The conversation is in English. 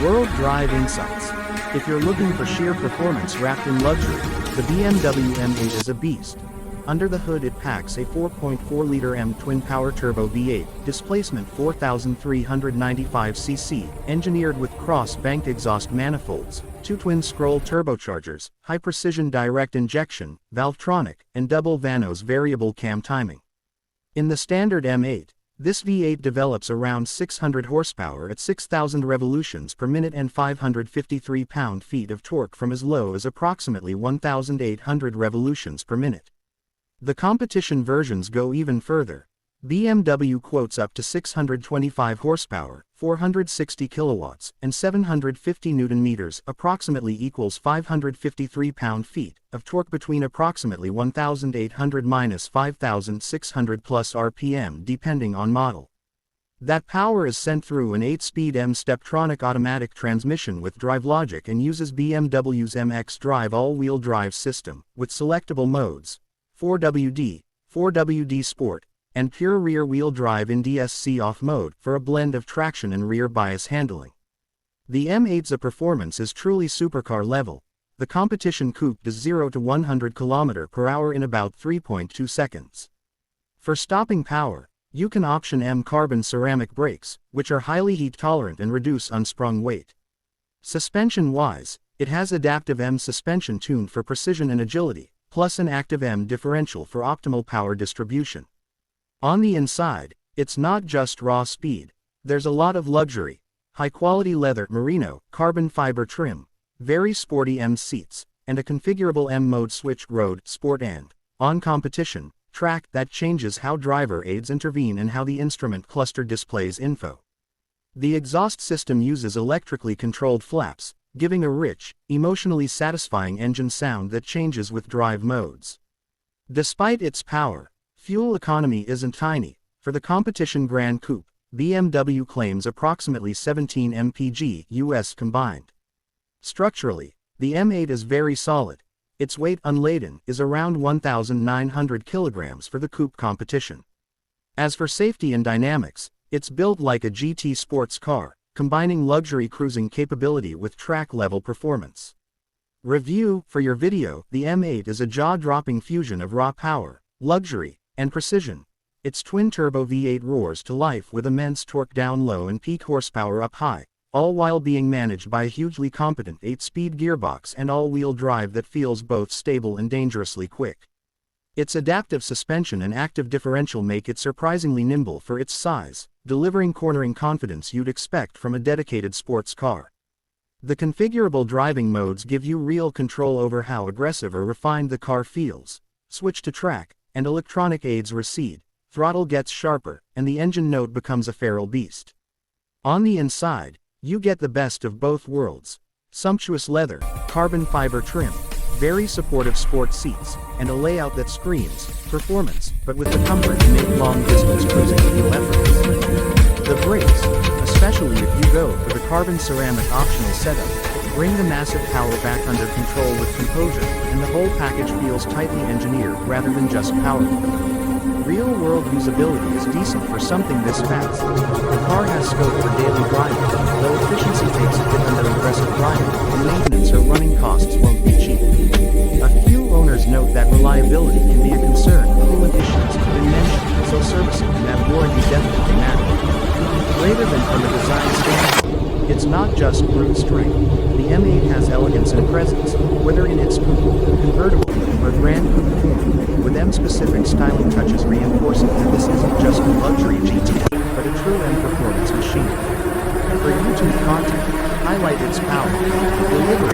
WorldDrive Insights. If you're looking for sheer performance wrapped in luxury, the BMW M8 is a beast. Under the hood it packs a 4.4-liter M TwinPower Turbo V8, displacement 4,395 cc, engineered with cross-banked exhaust manifolds, two twin-scroll turbochargers, high-precision direct injection, Valvetronic, and double Vanos variable cam timing. In the standard M8, this V8 develops around 600 horsepower at 6,000 revolutions per minute and 553 pound-feet of torque from as low as approximately 1,800 revolutions per minute. The competition versions go even further. BMW quotes up to 625 horsepower, 460 kilowatts, and 750 Nm approximately equals 553 pound-feet of torque between approximately 1,800–5,600 plus RPM depending on model. That power is sent through an 8-speed M-Steptronic automatic transmission with drive logic and uses BMW's M xDrive all-wheel drive system, with selectable modes, 4WD, 4WD Sport, and pure rear-wheel drive in DSC off mode for a blend of traction and rear bias handling. The M8's performance is truly supercar level. The competition coupe does 0 to 100 km/h in about 3.2 seconds. For stopping power, you can option M carbon ceramic brakes, which are highly heat tolerant and reduce unsprung weight. Suspension-wise, it has adaptive M suspension tuned for precision and agility, plus an active M differential for optimal power distribution. On the inside, it's not just raw speed. There's a lot of luxury, high-quality leather, merino, carbon fiber trim, very sporty M seats, and a configurable M mode switch, road, sport and, on competition, track that changes how driver aids intervene and how the instrument cluster displays info. The exhaust system uses electrically controlled flaps, giving a rich, emotionally satisfying engine sound that changes with drive modes. Despite its power, fuel economy isn't tiny. For the competition Grand Coupe, BMW claims approximately 17 mpg US combined. Structurally, the M8 is very solid. Its weight unladen is around 1,900 kilograms for the coupe competition. As for safety and dynamics, it's built like a GT sports car, combining luxury cruising capability with track-level performance. Review: for your video, the M8 is a jaw-dropping fusion of raw power, luxury, and precision. Its twin-turbo V8 roars to life with immense torque down low and peak horsepower up high, all while being managed by a hugely competent 8-speed gearbox and all-wheel drive that feels both stable and dangerously quick. Its adaptive suspension and active differential make it surprisingly nimble for its size, delivering cornering confidence you'd expect from a dedicated sports car. The configurable driving modes give you real control over how aggressive or refined the car feels. Switch to track, and electronic aids recede, throttle gets sharper, and the engine note becomes a feral beast. On the inside, you get the best of both worlds. Sumptuous leather, carbon fiber trim, very supportive sport seats, and a layout that screams performance, but with the comfort to make long-distance cruising feel effortless. The brakes, especially if you go for the carbon ceramic optional setup, bring the massive power back under control with composure, and the whole package feels tightly engineered rather than just powerful. Real-world usability is decent for something this fast. The car has scope for daily driving, though efficiency takes a hit under aggressive driving, and maintenance or running costs won't be cheap. A few owners note that reliability can be a concern. Coolant issues have been mentioned, so servicing and that warranty definitely matter. Greater than from a design standpoint, it's not just brute strength. The M8 has elegance and presence, whether in its coupe, convertible, or Grand Coupe form, with M-specific styling touches reinforcing that this isn't just a luxury GT, but a true M performance machine. For YouTube content, highlight its power, delivery,